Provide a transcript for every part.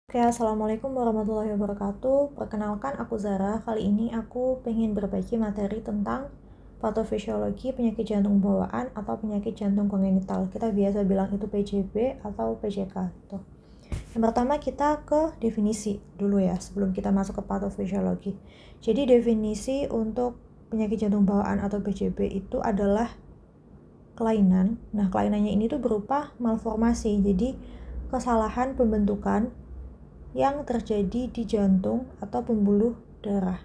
Oke, Assalamualaikum warahmatullahi wabarakatuh. Perkenalkan, aku Zara. Kali ini aku pengen berbagi materi tentang patofisiologi penyakit jantung bawaan atau penyakit jantung kongenital. Kita biasa bilang itu PJB atau PJK. Gitu. Yang pertama kita ke definisi dulu ya, sebelum kita masuk ke patofisiologi. Jadi definisi untuk penyakit jantung bawaan atau PJB itu adalah kelainan. Nah, kelainannya ini tuh berupa malformasi. Jadi kesalahan pembentukan yang terjadi di jantung atau pembuluh darah.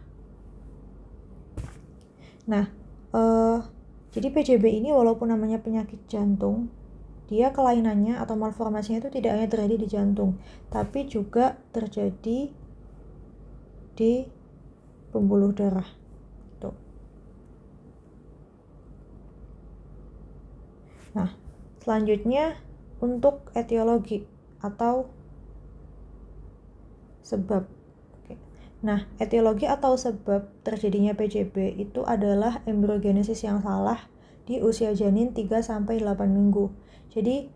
Nah, jadi PJB ini walaupun namanya penyakit jantung, dia kelainannya atau malformasinya itu tidak hanya terjadi di jantung, tapi juga terjadi di pembuluh darah. Tuh. Nah, selanjutnya untuk etiologi atau sebab. Nah, etiologi atau sebab terjadinya PJB itu adalah embryogenesis yang salah di usia janin 3-8 minggu. Jadi,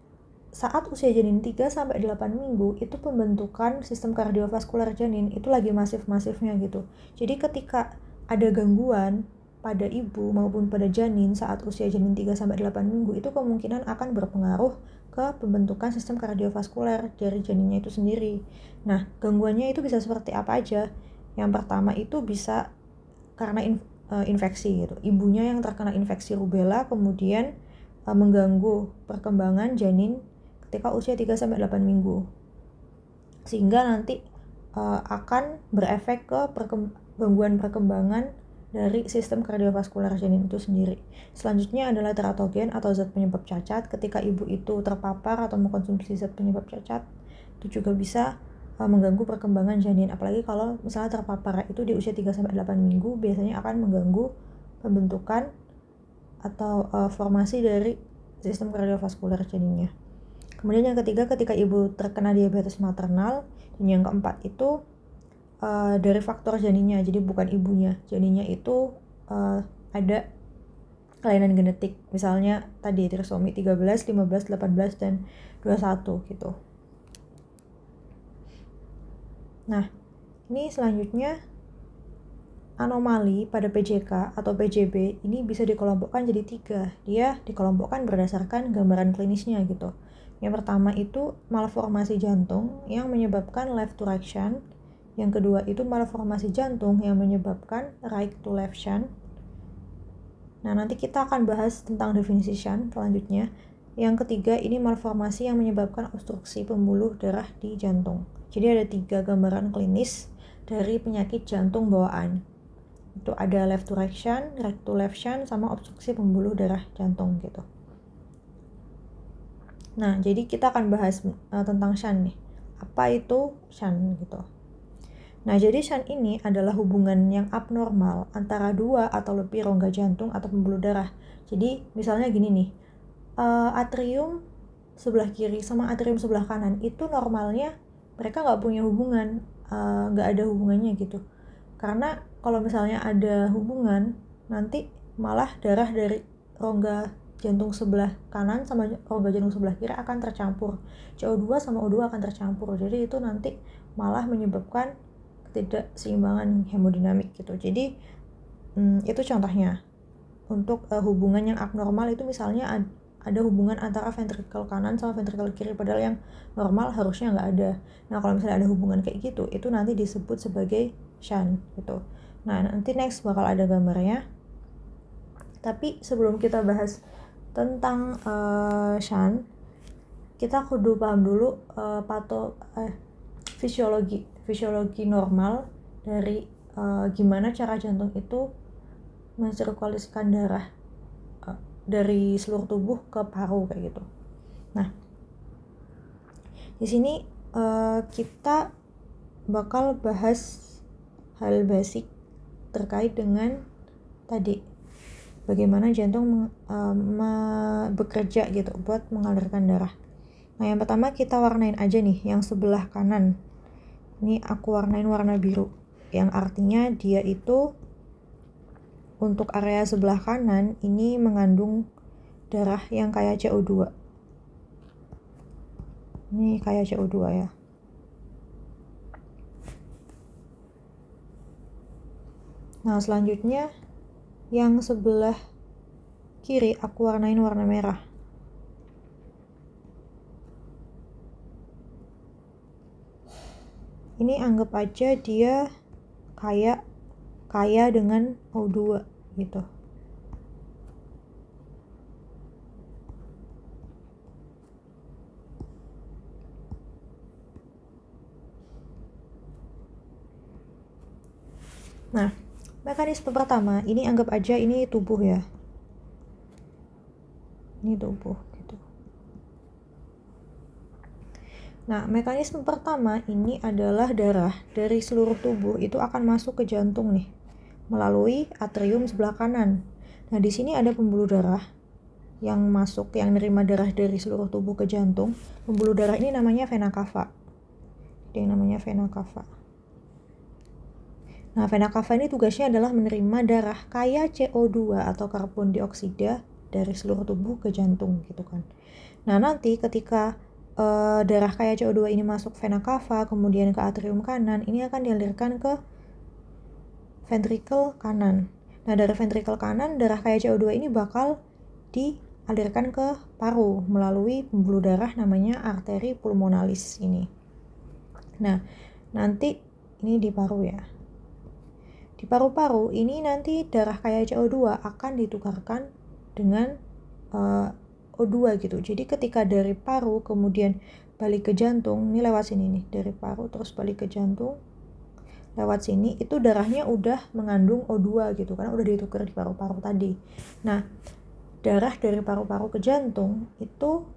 saat usia janin 3-8 minggu, itu pembentukan sistem kardiovaskular janin itu lagi masif-masifnya gitu. Jadi, ketika ada gangguan pada ibu maupun pada janin saat usia janin 3-8 minggu, itu kemungkinan akan berpengaruh ke pembentukan sistem kardiovaskuler dari janinnya itu sendiri. Nah, gangguannya itu bisa seperti apa aja? Yang pertama itu bisa karena infeksi gitu. Ibunya yang terkena infeksi rubella kemudian mengganggu perkembangan janin ketika usia 3-8 minggu. Sehingga nanti akan berefek ke gangguan perkembangan dari sistem kardiovaskular janin itu sendiri. Selanjutnya adalah teratogen atau zat penyebab cacat. Ketika ibu itu terpapar atau mengkonsumsi zat penyebab cacat, itu juga bisa mengganggu perkembangan janin. Apalagi kalau misalnya terpapar itu di usia 3-8 minggu, biasanya akan mengganggu pembentukan atau formasi dari sistem kardiovaskular janinnya. Kemudian yang ketiga, ketika ibu terkena diabetes maternal. Dan yang keempat itu dari faktor janinnya, jadi bukan ibunya. Janinnya itu ada kelainan genetik, misalnya tadi trisomi 13, 15, 18, dan 21 gitu. Nah, ini selanjutnya anomali pada PJK atau PJB ini bisa dikelompokkan jadi 3. Dia dikelompokkan berdasarkan gambaran klinisnya gitu. Yang pertama itu malformasi jantung yang menyebabkan left to right shunt. Yang kedua itu malformasi jantung yang menyebabkan right to left shunt. Nah, nanti kita akan bahas tentang definisi shunt selanjutnya. Yang ketiga ini malformasi yang menyebabkan obstruksi pembuluh darah di jantung. Jadi ada 3 gambaran klinis dari penyakit jantung bawaan. Itu ada left to right shunt, right to left shunt, sama obstruksi pembuluh darah jantung gitu. Nah, jadi kita akan bahas tentang shunt nih. Apa itu shunt gitu. Nah, jadi shunt ini adalah hubungan yang abnormal antara 2 atau lebih rongga jantung atau pembuluh darah. Jadi, misalnya gini nih, atrium sebelah kiri sama atrium sebelah kanan itu normalnya mereka nggak punya hubungan, nggak ada hubungannya gitu. Karena kalau misalnya ada hubungan, nanti malah darah dari rongga jantung sebelah kanan sama rongga jantung sebelah kiri akan tercampur. CO2 sama O2 akan tercampur. Jadi itu nanti malah menyebabkan ketidakseimbangan hemodinamik gitu. Jadi itu contohnya. Untuk hubungan yang abnormal itu misalnya ada hubungan antara ventrikel kanan sama ventrikel kiri, padahal yang normal harusnya nggak ada. Nah, kalau misalnya ada hubungan kayak gitu, itu nanti disebut sebagai shunt gitu. Nah, nanti next bakal ada gambarnya. Tapi sebelum kita bahas tentang shunt, kita kudu paham dulu fisiologi normal dari gimana cara jantung itu mensirkulasikan darah dari seluruh tubuh ke paru kayak gitu. Nah, di sini kita bakal bahas hal basic terkait dengan tadi bagaimana jantung bekerja gitu buat mengalirkan darah. Nah, yang pertama kita warnain aja nih yang sebelah kanan. Ini aku warnain warna biru, yang artinya dia itu untuk area sebelah kanan ini mengandung darah yang kayak CO2. Ini kayak CO2 ya. Nah, selanjutnya yang sebelah kiri aku warnain warna merah. Ini anggap aja dia kaya dengan O2 gitu. Nah, mekanisme pertama, ini anggap aja ini tubuh ya. Ini tubuh gitu. Nah, mekanisme pertama ini adalah darah dari seluruh tubuh itu akan masuk ke jantung nih, melalui atrium sebelah kanan. Nah, di sini ada pembuluh darah yang masuk, yang nerima darah dari seluruh tubuh ke jantung. Pembuluh darah ini namanya vena cava. Yang namanya vena cava. Nah, vena cava ini tugasnya adalah menerima darah kaya CO2 atau karbon dioksida dari seluruh tubuh ke jantung gitu kan. Nah, nanti ketika darah kaya CO2 ini masuk vena cava, kemudian ke atrium kanan, ini akan dialirkan ke ventrikel kanan. Nah, dari ventrikel kanan, darah kaya CO2 ini bakal dialirkan ke paru melalui pembuluh darah namanya arteri pulmonalis ini. Nah, nanti ini di paru ya. Di paru-paru ini nanti darah kaya CO2 akan ditukarkan dengan O2 gitu. Jadi ketika dari paru kemudian balik ke jantung, ini lewat sini nih, dari paru terus balik ke jantung, lewat sini, itu darahnya udah mengandung O2 gitu, karena udah ditukar di paru-paru tadi. Nah, darah dari paru-paru ke jantung itu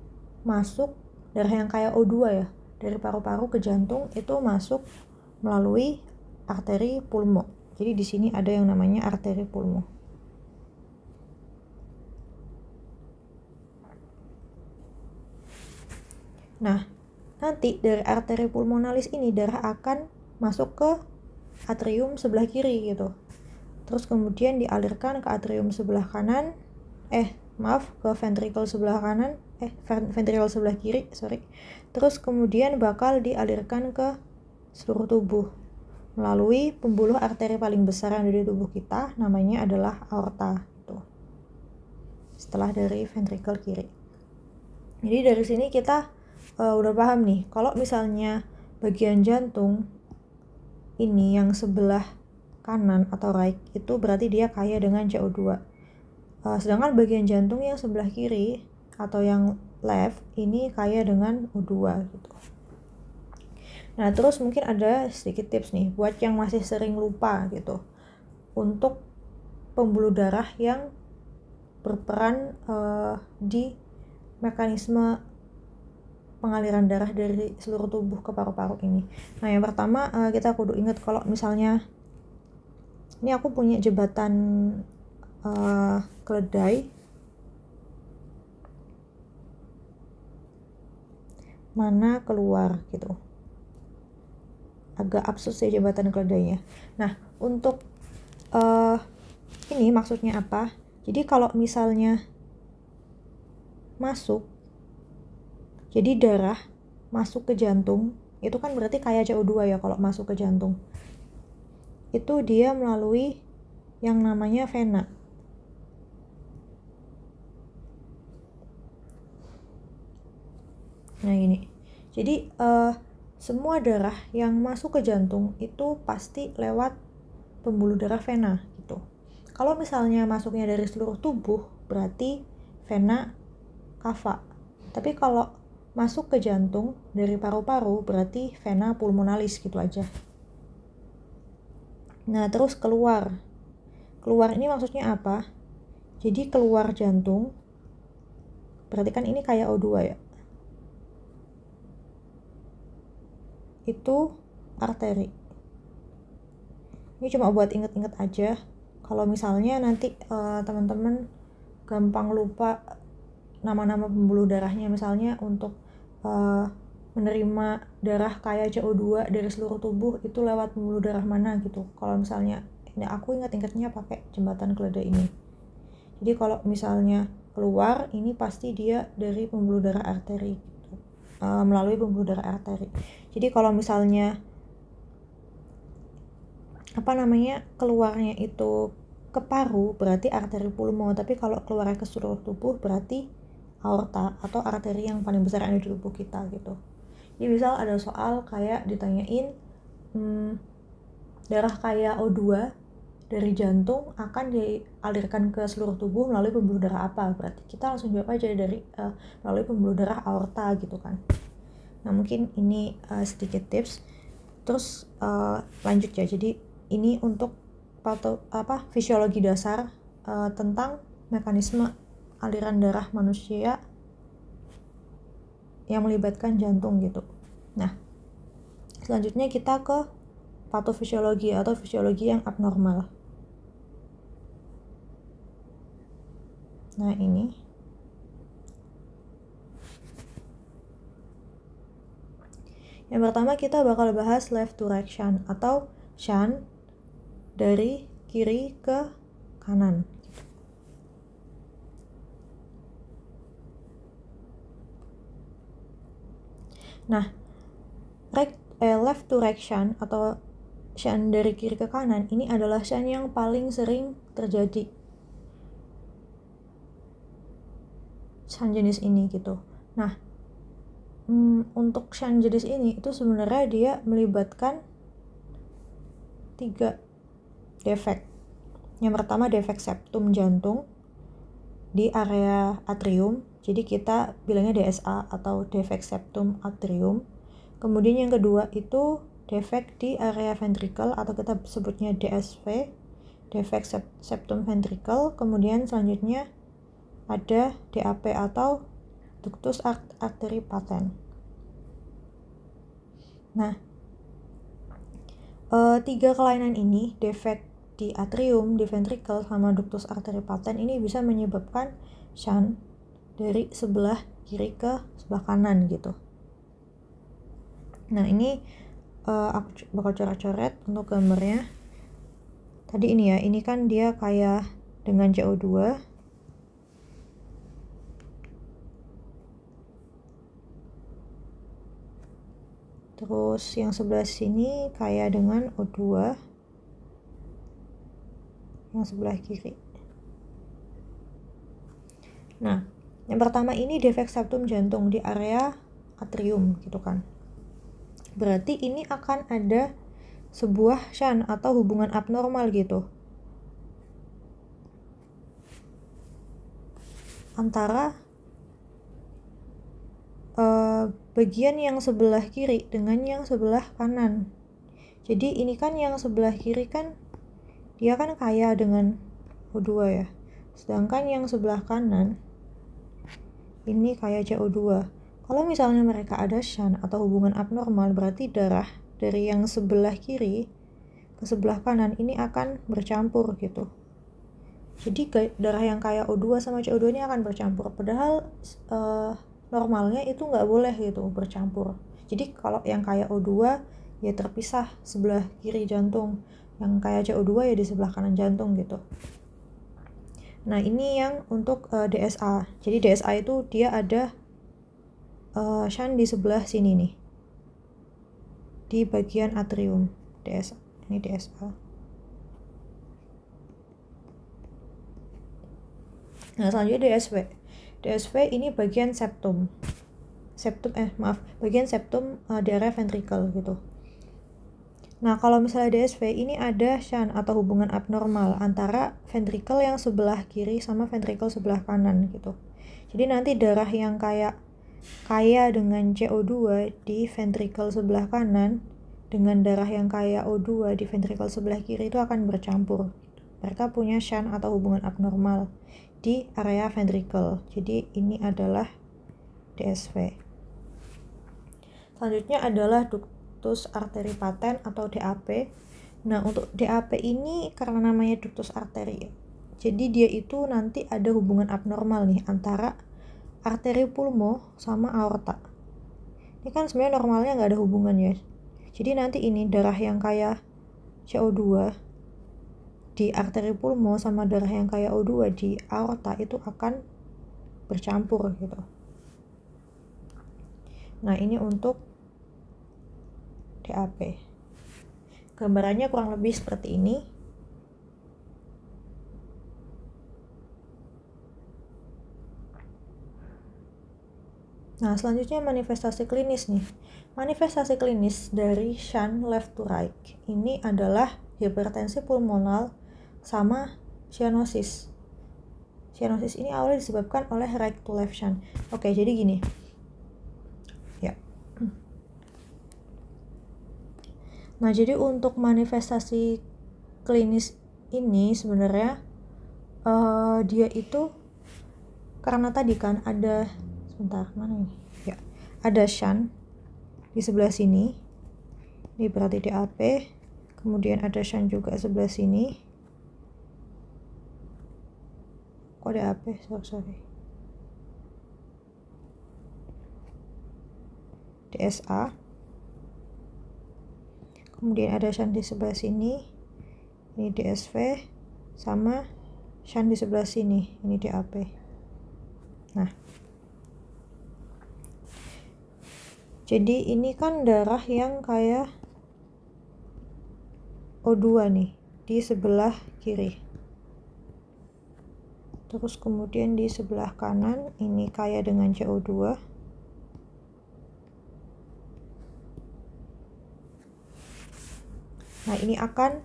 masuk, darah yang kaya O2 ya, dari paru-paru ke jantung itu masuk melalui arteri pulmo. Jadi di sini ada yang namanya arteri pulmo. Nah, nanti dari arteri pulmonalis ini darah akan masuk ke atrium sebelah kiri gitu. Terus kemudian dialirkan ke atrium sebelah kanan, ke ventrikel sebelah kanan, ventrikel sebelah kiri, Terus kemudian bakal dialirkan ke seluruh tubuh melalui pembuluh arteri paling besar yang ada di tubuh kita, namanya adalah aorta gitu. Setelah dari ventrikel kiri. Jadi dari sini kita udah paham nih, kalau misalnya bagian jantung ini yang sebelah kanan atau right itu berarti dia kaya dengan CO2. Sedangkan bagian jantung yang sebelah kiri atau yang left ini kaya dengan O2 gitu. Nah, terus mungkin ada sedikit tips nih buat yang masih sering lupa gitu. Untuk pembuluh darah yang berperan di mekanisme pengaliran darah dari seluruh tubuh ke paru-paru ini. Nah, yang pertama kita kudu ingat kalau misalnya ini aku punya jembatan keledai, mana keluar gitu. Agak absurd sih jembatan keledainya. Nah, untuk ini maksudnya apa? Jadi kalau misalnya masuk, jadi darah masuk ke jantung, itu kan berarti kaya CO2 ya kalau masuk ke jantung. Itu dia melalui yang namanya vena. Nah ini, jadi semua darah yang masuk ke jantung itu pasti lewat pembuluh darah vena gitu. Kalau misalnya masuknya dari seluruh tubuh berarti vena cava. Tapi kalau masuk ke jantung dari paru-paru berarti vena pulmonalis gitu aja. Nah, terus keluar. Keluar ini maksudnya apa? Jadi keluar jantung berarti kan ini kayak O2 ya. Itu arteri. Ini cuma buat inget-inget aja. Kalau misalnya nanti teman-teman gampang lupa nama-nama pembuluh darahnya, misalnya untuk menerima darah kaya CO2 dari seluruh tubuh itu lewat pembuluh darah mana gitu. Kalau misalnya ini aku ingat-ingatnya pakai jembatan keledai ini. Jadi kalau misalnya keluar ini pasti dia dari pembuluh darah arteri gitu. Melalui pembuluh darah arteri. Jadi kalau misalnya keluarnya itu ke paru berarti arteri pulmo, tapi kalau keluarnya ke seluruh tubuh berarti aorta atau arteri yang paling besar ada di tubuh kita gitu. Jadi misal ada soal kayak ditanyain darah kaya O2 dari jantung akan dialirkan ke seluruh tubuh melalui pembuluh darah apa, berarti kita langsung jawab aja dari melalui pembuluh darah aorta gitu kan. Nah mungkin ini sedikit tips. Terus lanjut ya, jadi ini untuk fisiologi dasar tentang mekanisme aliran darah manusia yang melibatkan jantung gitu. Nah selanjutnya kita ke patofisiologi atau fisiologi yang abnormal. Nah ini yang pertama kita bakal bahas left to right shunt atau shunt dari kiri ke kanan. Nah, left to right shunt atau shunt dari kiri ke kanan ini adalah shunt yang paling sering terjadi. Shunt jenis ini gitu. Nah, untuk shunt jenis ini itu sebenarnya dia melibatkan 3 defek. Yang pertama defek septum jantung di area atrium, jadi kita bilangnya DSA atau defek septum atrium. Kemudian yang kedua itu defek di area ventricle atau kita sebutnya DSV, defek septum ventricle. Kemudian selanjutnya ada DAP atau ductus arteri patent. Nah, 3 kelainan ini, defek di atrium, di ventricle, sama ductus arteri patent ini bisa menyebabkan shunt dari sebelah kiri ke sebelah kanan gitu. Nah ini aku bakal coret-coret untuk gambarnya. Tadi ini ya, ini kan dia kayak dengan CO2. Terus yang sebelah sini kayak dengan O2. Yang sebelah kiri. Nah, yang pertama ini defek septum jantung di area atrium gitu kan. Berarti ini akan ada sebuah shunt atau hubungan abnormal gitu antara bagian yang sebelah kiri dengan yang sebelah kanan. Jadi ini kan yang sebelah kiri kan dia kan kaya dengan O2 ya, sedangkan yang sebelah kanan ini kaya CO2. Kalau misalnya mereka ada shunt atau hubungan abnormal, berarti darah dari yang sebelah kiri ke sebelah kanan ini akan bercampur gitu. Jadi darah yang kaya O2 sama CO2 ini akan bercampur, padahal normalnya itu nggak boleh gitu bercampur. Jadi kalau yang kaya O2 ya terpisah sebelah kiri jantung, yang kaya CO2 ya di sebelah kanan jantung gitu. Nah ini yang untuk DSA. Jadi DSA itu dia ada shunt di sebelah sini nih, di bagian atrium. DSA ini DSA. Nah selanjutnya DSV ini bagian bagian septum di area ventricle gitu. Nah kalau misalnya DSV ini ada shunt atau hubungan abnormal antara ventricle yang sebelah kiri sama ventricle sebelah kanan gitu. Jadi nanti darah yang kaya dengan CO2 di ventricle sebelah kanan dengan darah yang kaya O2 di ventricle sebelah kiri itu akan bercampur. Mereka punya shunt atau hubungan abnormal di area ventricle. Jadi ini adalah DSV. Selanjutnya adalah ductus arteri patent atau DAP. Nah untuk DAP ini karena namanya ductus arteri, jadi dia itu nanti ada hubungan abnormal nih antara arteri pulmo sama aorta. Ini kan sebenarnya normalnya nggak ada hubungan ya. Jadi nanti ini darah yang kaya CO2 di arteri pulmo sama darah yang kaya O2 di aorta itu akan bercampur gitu. Nah ini untuk DAP. gambarannya kurang lebih seperti ini. Nah, selanjutnya manifestasi klinis nih. Manifestasi klinis dari shunt left to right ini adalah hipertensi pulmonal sama cyanosis. Cyanosis ini awalnya disebabkan oleh right to left shunt. Oke, jadi gini. Ya. Nah, jadi untuk manifestasi klinis ini sebenarnya dia itu karena tadi kan ada sebentar, mana ini? Ya. Ada shunt di sebelah sini. Ini berarti DAP. Kemudian ada shunt juga sebelah sini. Kok DAP? Sorry. DSA. Kemudian ada shunt di sebelah sini. Ini DSV sama shunt di sebelah sini. Ini DAP. Nah, jadi ini kan darah yang kayak O2 nih di sebelah kiri. Terus kemudian di sebelah kanan ini kaya dengan CO2. Nah, ini akan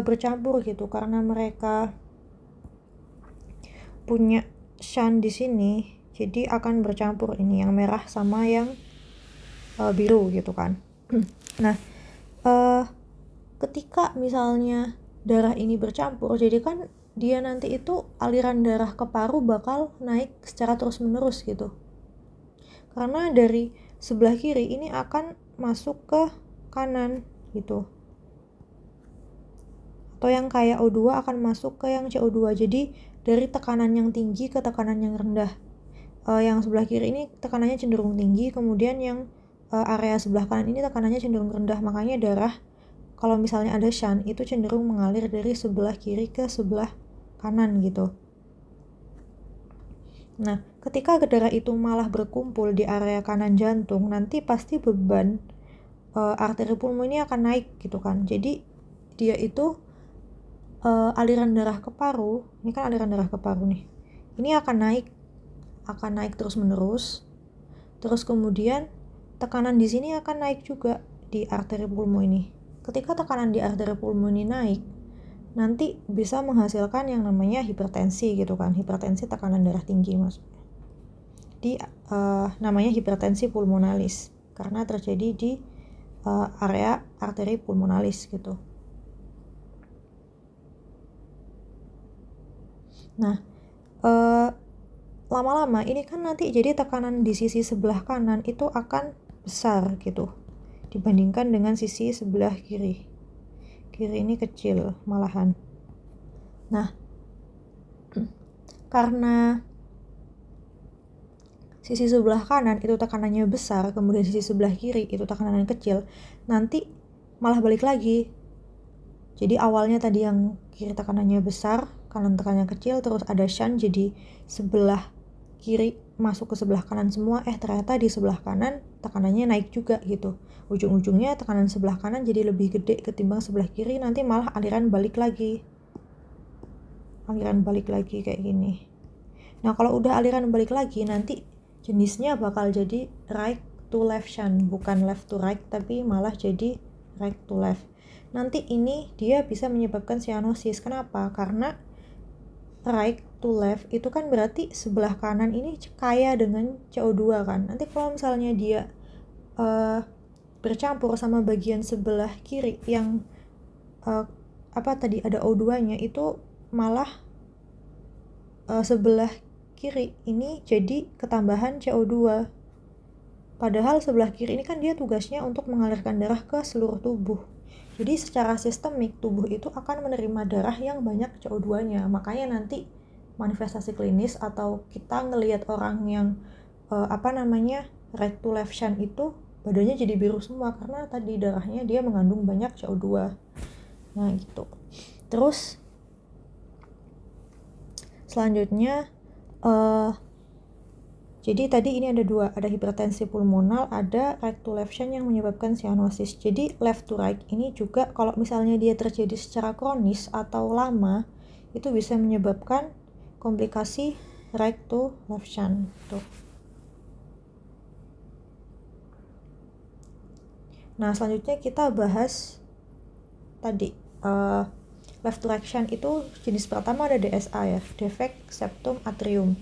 bercampur gitu karena mereka punya shunt di sini. Jadi akan bercampur ini yang merah sama yang biru gitu kan. Nah, ketika misalnya darah ini bercampur, jadi kan dia nanti itu aliran darah ke paru bakal naik secara terus-menerus gitu. Karena dari sebelah kiri ini akan masuk ke kanan gitu. Atau yang kayak O2 akan masuk ke yang CO2. Jadi dari tekanan yang tinggi ke tekanan yang rendah. Yang sebelah kiri ini tekanannya cenderung tinggi, kemudian yang area sebelah kanan ini tekanannya cenderung rendah. Makanya darah kalau misalnya ada shunt itu cenderung mengalir dari sebelah kiri ke sebelah kanan gitu. Nah, ketika darah itu malah berkumpul di area kanan jantung, nanti pasti beban arteri pulmo ini akan naik gitu kan. Jadi dia itu aliran darah ke paru, ini kan aliran darah ke paru nih. Ini akan naik terus-menerus. Terus kemudian tekanan di sini akan naik juga di arteri pulmo ini. Ketika tekanan di arteri pulmo ini naik, nanti bisa menghasilkan yang namanya hipertensi gitu kan. Hipertensi tekanan darah tinggi maksudnya. Namanya hipertensi pulmonalis karena terjadi di area arteri pulmonalis gitu. Nah, lama-lama ini kan nanti jadi tekanan di sisi sebelah kanan itu akan besar gitu dibandingkan dengan sisi sebelah kiri. Kiri ini kecil malahan. Nah, karena sisi sebelah kanan itu tekanannya besar, kemudian sisi sebelah kiri itu tekanannya kecil, nanti malah balik lagi. Jadi awalnya tadi yang kiri tekanannya besar, kanan tekanannya kecil, terus ada shunt, jadi sebelah kiri masuk ke sebelah kanan semua, ternyata di sebelah kanan tekanannya naik juga gitu. Ujung-ujungnya tekanan sebelah kanan jadi lebih gede ketimbang sebelah kiri, nanti malah aliran balik lagi kayak gini. Nah, kalau udah aliran balik lagi, nanti jenisnya bakal jadi right to left shunt, bukan left to right, tapi malah jadi right to left. Nanti ini dia bisa menyebabkan cyanosis. Kenapa? Karena right to left itu kan berarti sebelah kanan ini kaya dengan CO2 kan. Nanti kalau misalnya dia bercampur sama bagian sebelah kiri yang tadi ada O2-nya, itu malah sebelah kiri ini jadi ketambahan CO2. Padahal sebelah kiri ini kan dia tugasnya untuk mengalirkan darah ke seluruh tubuh. Jadi secara sistemik tubuh itu akan menerima darah yang banyak CO2-nya. Makanya nanti manifestasi klinis atau kita ngelihat orang yang right to left shunt itu badannya jadi biru semua karena tadi darahnya dia mengandung banyak CO2. Nah, gitu. Terus selanjutnya Jadi tadi ini ada dua, ada hipertensi pulmonal, ada right to left shunt yang menyebabkan cyanosis. Jadi left to right ini juga kalau misalnya dia terjadi secara kronis atau lama, itu bisa menyebabkan komplikasi right to left shunt. Tuh. Nah, selanjutnya kita bahas tadi left to right shunt itu jenis pertama ada DSA ya, defect septum atrium.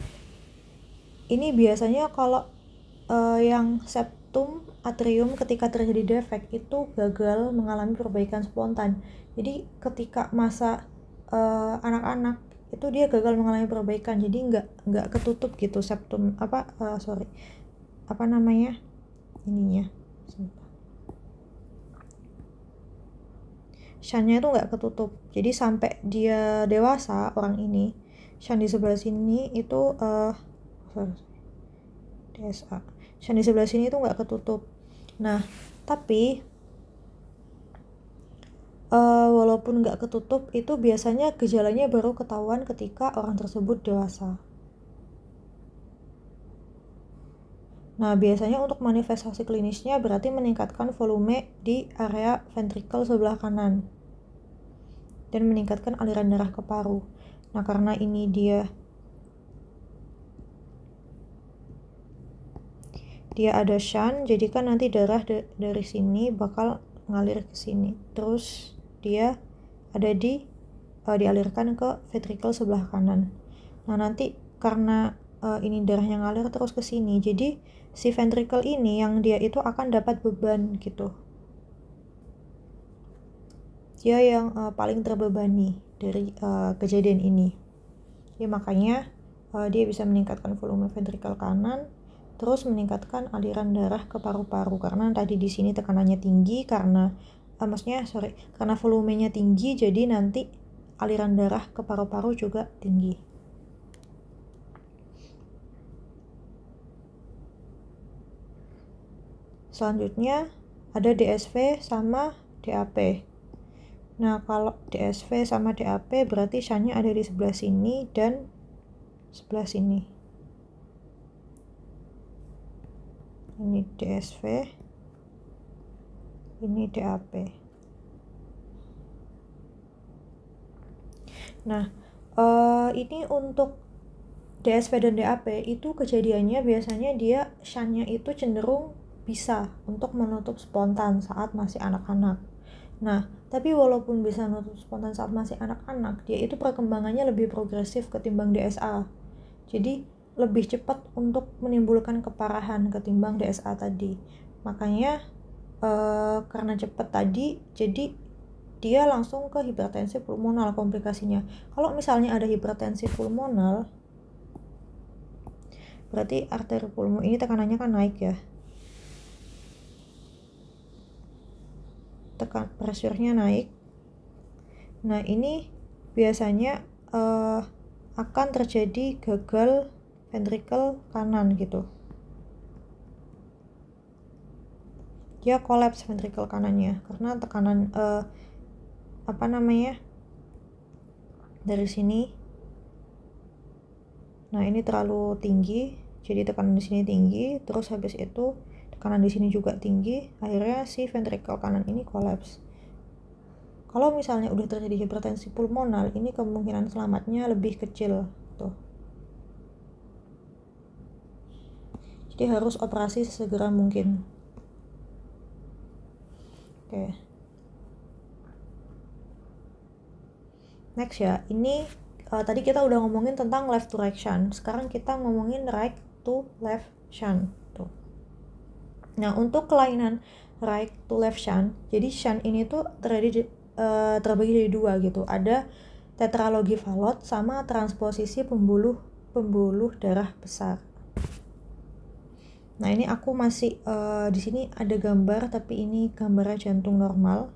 Ini biasanya kalau yang septum atrium ketika terjadi defect itu gagal mengalami perbaikan spontan. Jadi ketika masa anak-anak itu dia gagal mengalami perbaikan, jadi nggak ketutup gitu septum ininya. Shuntnya itu nggak ketutup, jadi sampai dia dewasa orang ini shunt di sebelah sini itu DSA shunt di sebelah sini itu nggak ketutup. Nah tapi walaupun nggak ketutup itu biasanya gejalanya baru ketahuan ketika orang tersebut dewasa. Nah, biasanya untuk manifestasi klinisnya berarti meningkatkan volume di area ventrikel sebelah kanan dan meningkatkan aliran darah ke paru. Nah, karena ini dia ada shunt, jadi kan nanti darah dari sini bakal ngalir ke sini. Terus dia ada dialirkan ke ventrikel sebelah kanan. Nah, nanti karena ini darahnya ngalir terus ke sini, jadi si ventricle ini yang dia itu akan dapat beban gitu. Dia yang paling terbebani dari kejadian ini. Ya makanya dia bisa meningkatkan volume ventrikel kanan, terus meningkatkan aliran darah ke paru-paru karena tadi di sini tekanannya tinggi karena karena volumenya tinggi, jadi nanti aliran darah ke paru-paru juga tinggi. Selanjutnya ada DSV sama DAP. Nah, kalau DSV sama DAP berarti shuntnya ada di sebelah sini dan sebelah sini. Ini DSV, ini DAP. Nah, ini untuk DSV dan DAP itu kejadiannya biasanya dia shuntnya itu cenderung bisa untuk menutup spontan saat masih anak-anak. Nah, tapi walaupun bisa menutup spontan saat masih anak-anak, dia itu perkembangannya lebih progresif ketimbang DSA. Jadi lebih cepat untuk menimbulkan keparahan ketimbang DSA tadi. Makanya karena cepat tadi, jadi dia langsung ke hipertensi pulmonal komplikasinya. Kalau misalnya ada hipertensi pulmonal, berarti arteri pulmo ini tekanannya kan naik ya. Pressure-nya naik. Nah, ini biasanya akan terjadi gagal ventrikel kanan gitu. Dia kolaps ventrikel kanannya karena tekanan dari sini. Nah, ini terlalu tinggi, jadi tekanan di sini tinggi, terus habis itu tekanan di sini juga tinggi, akhirnya si ventrikel kanan ini kolaps. Kalau misalnya udah terjadi hipertensi pulmonal, ini kemungkinan selamatnya lebih kecil tuh. Jadi harus operasi sesegera mungkin. Oke. Next ya, ini tadi kita udah ngomongin tentang left to right shunt. Sekarang kita ngomongin right to left shunt. Tuh. Nah, untuk kelainan right to left shunt, jadi shunt ini tuh terbagi dari dua gitu. Ada tetralogi Fallot sama transposisi pembuluh darah besar. Nah, ini aku masih di sini ada gambar, tapi ini gambarnya jantung normal.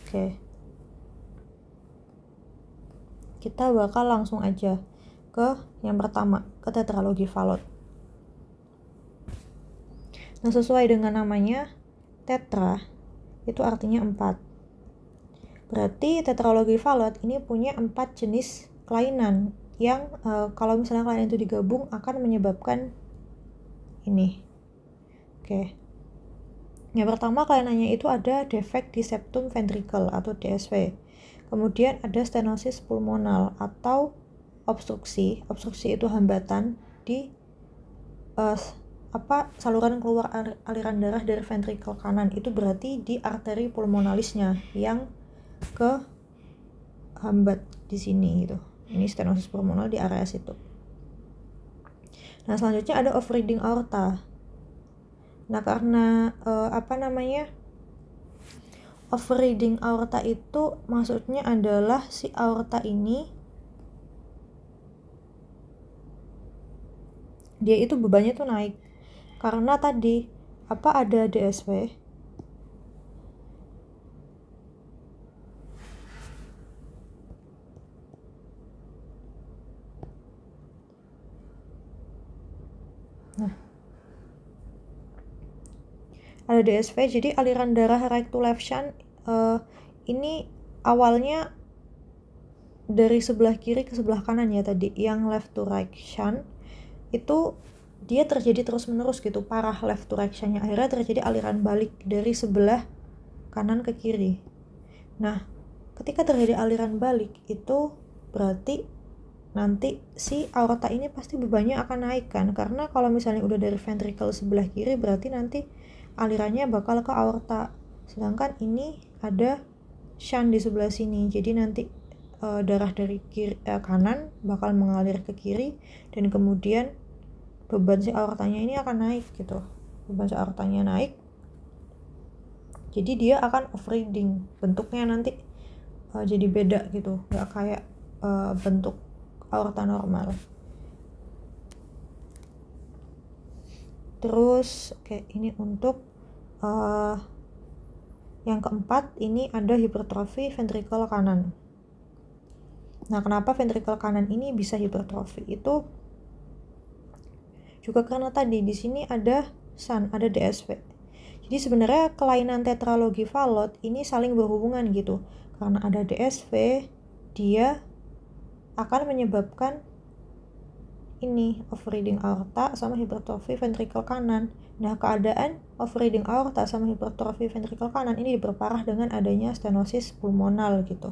Oke. Kita bakal langsung aja ke yang pertama, ke tetralogi Fallot. Nah, sesuai dengan namanya, tetra itu artinya 4. Berarti tetralogi Fallot ini punya 4 jenis kelainan yang kalau misalnya kelainan itu digabung akan menyebabkan ini. Oke. Yang pertama kelainannya itu ada defek di septum ventricle atau DSV. Kemudian ada stenosis pulmonal atau obstruksi. Obstruksi itu hambatan di saluran keluar aliran darah dari ventricle kanan. Itu berarti di arteri pulmonalisnya yang kehambat di sini gitu. Ini stenosis pulmonal di area situ. Nah, selanjutnya ada overreading aorta. Nah, karena overreading aorta itu maksudnya adalah si aorta ini dia itu bebannya tuh naik karena tadi ada DSV. Nah, ada DSV, jadi aliran darah right to left shunt ini awalnya dari sebelah kiri ke sebelah kanan ya tadi, yang left to right shunt itu dia terjadi terus menerus gitu, parah left to right shuntnya, akhirnya terjadi aliran balik dari sebelah kanan ke kiri. Nah, ketika terjadi aliran balik itu berarti nanti si aorta ini pasti bebannya akan naik kan, karena kalau misalnya udah dari ventricle sebelah kiri berarti nanti alirannya bakal ke aorta, sedangkan ini ada shunt di sebelah sini, jadi nanti darah dari kanan bakal mengalir ke kiri dan kemudian beban si aortanya ini akan naik gitu. Beban si aortanya naik, jadi dia akan overreading, bentuknya nanti jadi beda gitu, nggak kayak bentuk aorta normal. Terus ini untuk yang keempat, ini ada hipertrofi ventrikel kanan. Nah, kenapa ventrikel kanan ini bisa hipertrofi? Itu juga karena tadi di sini ada shunt, ada DSV. Jadi sebenarnya kelainan tetralogi Fallot ini saling berhubungan gitu. Karena ada DSV, dia akan menyebabkan ini overreading aorta sama hipertrofi ventrikel kanan. Nah, keadaan overreading aorta sama hipertrofi ventrikel kanan ini diperparah dengan adanya stenosis pulmonal gitu.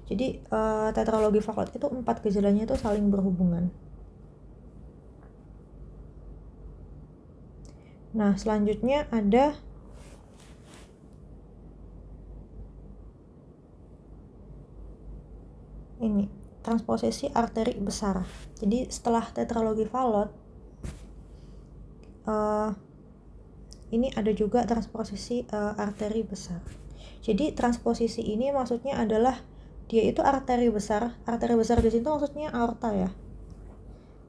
Jadi tetralogi Fallot itu 4 gejalanya itu saling berhubungan. Nah, selanjutnya ada ini, transposisi arteri besar. Jadi setelah tetralogi Fallot ini ada juga transposisi arteri besar. Jadi transposisi ini maksudnya adalah dia itu arteri besar. Arteri besar di situ maksudnya aorta ya.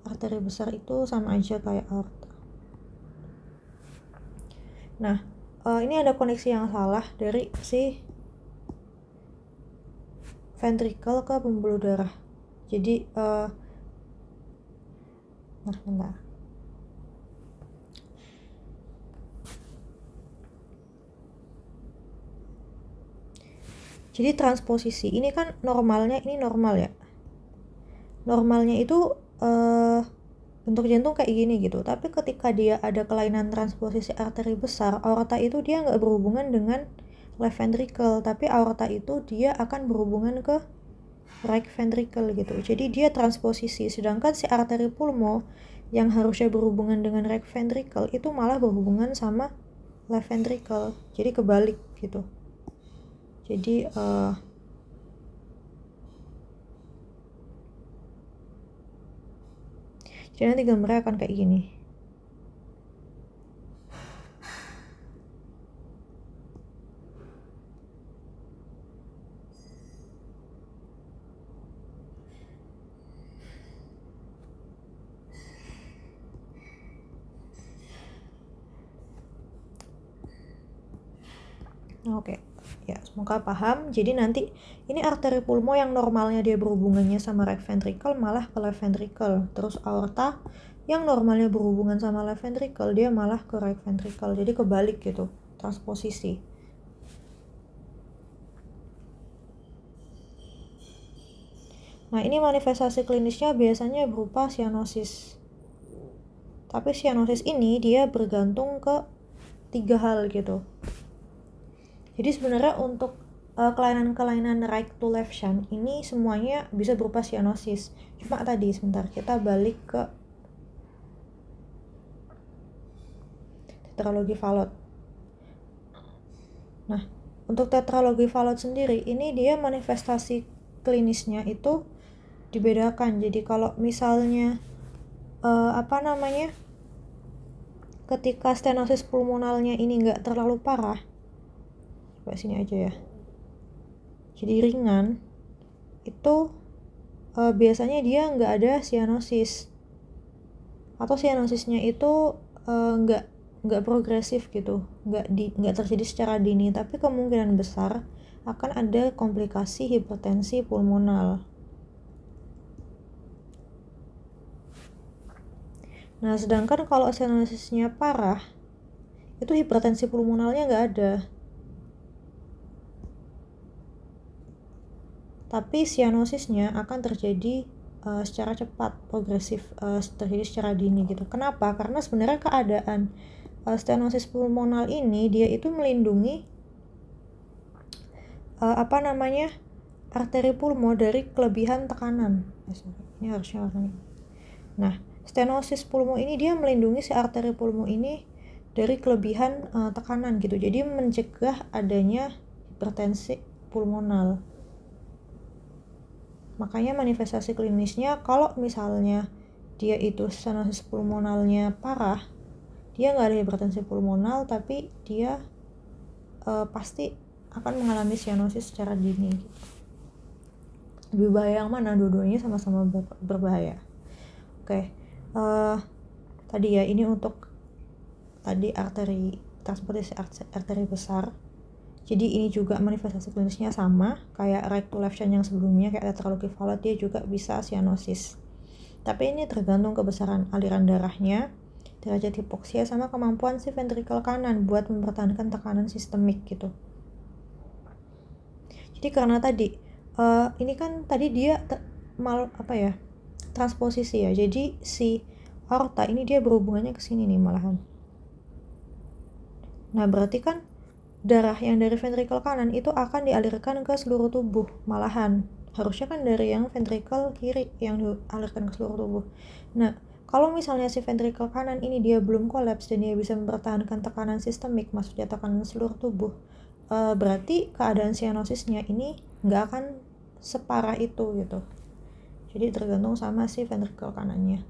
Arteri besar itu sama aja kayak aorta. Nah, ini ada koneksi yang salah dari si ventricle ke pembuluh darah. Jadi bentar. Jadi transposisi ini kan normalnya, ini normal ya. Normalnya itu bentuk jantung kayak gini gitu. Tapi ketika dia ada kelainan transposisi arteri besar, aorta itu dia nggak berhubungan dengan left ventricle, tapi aorta itu dia akan berhubungan ke right ventricle gitu. Jadi dia transposisi, sedangkan si arteri pulmo yang harusnya berhubungan dengan right ventricle itu malah berhubungan sama left ventricle. Jadi kebalik gitu. Jadi nanti gambarnya akan kayak gini. Oke. Ya, semoga paham. Jadi nanti ini arteri pulmo yang normalnya dia berhubungannya sama right ventricle malah ke left ventricle. Terus aorta yang normalnya berhubungan sama left ventricle dia malah ke right ventricle. Jadi kebalik gitu, transposisi. Nah, ini manifestasi klinisnya biasanya berupa sianosis. Tapi sianosis ini dia bergantung ke 3 hal gitu. Jadi sebenarnya untuk kelainan-kelainan right to left shunt ini semuanya bisa berupa sianosis. Cuma tadi sebentar kita balik ke tetralogi Fallot. Nah, untuk tetralogi Fallot sendiri ini dia manifestasi klinisnya itu dibedakan. Jadi kalau misalnya ketika stenosis pulmonalnya ini nggak terlalu parah, coba sini aja ya, jadi ringan, itu biasanya dia nggak ada sianosis, atau sianosisnya itu nggak progresif gitu, nggak terjadi secara dini, tapi kemungkinan besar akan ada komplikasi hipertensi pulmonal. Nah, sedangkan kalau sianosisnya parah, itu hipertensi pulmonalnya nggak ada. Tapi sianosisnya akan terjadi secara cepat, progresif, terjadi secara dini gitu. Kenapa? Karena sebenarnya keadaan stenosis pulmonal ini dia itu melindungi arteri pulmo dari kelebihan tekanan. Ini harusnya warna ini. Nah, stenosis pulmo ini dia melindungi si arteri pulmo ini dari kelebihan tekanan gitu. Jadi mencegah adanya hipertensi pulmonal. Makanya manifestasi klinisnya kalau misalnya dia itu stenosis pulmonalnya parah, dia nggak ada hipertensi pulmonal, tapi dia pasti akan mengalami sianosis secara dini gitu. Lebih bahaya yang mana? Dua-duanya sama-sama berbahaya. Oke. Tadi ya, ini untuk tadi transportasi arteri besar. Jadi ini juga manifestasi klinisnya sama kayak right to left shunt yang sebelumnya, kayak tetralogi Fallot, dia juga bisa sianosis. Tapi ini tergantung kebesaran aliran darahnya, derajat hipoksia, sama kemampuan si ventrikel kanan buat mempertahankan tekanan sistemik gitu. Jadi karena tadi ini kan tadi dia transposisi ya. Jadi si aorta ini dia berhubungannya ke sini nih malahan. Nah, berarti kan darah yang dari ventrikel kanan itu akan dialirkan ke seluruh tubuh malahan. Harusnya kan dari yang ventrikel kiri yang dialirkan ke seluruh tubuh. Nah, kalau misalnya si ventrikel kanan ini dia belum kolaps dan dia bisa mempertahankan tekanan sistemik, maksudnya tekanan seluruh tubuh, berarti keadaan sianosisnya ini nggak akan separah itu gitu. Jadi tergantung sama si ventrikel kanannya.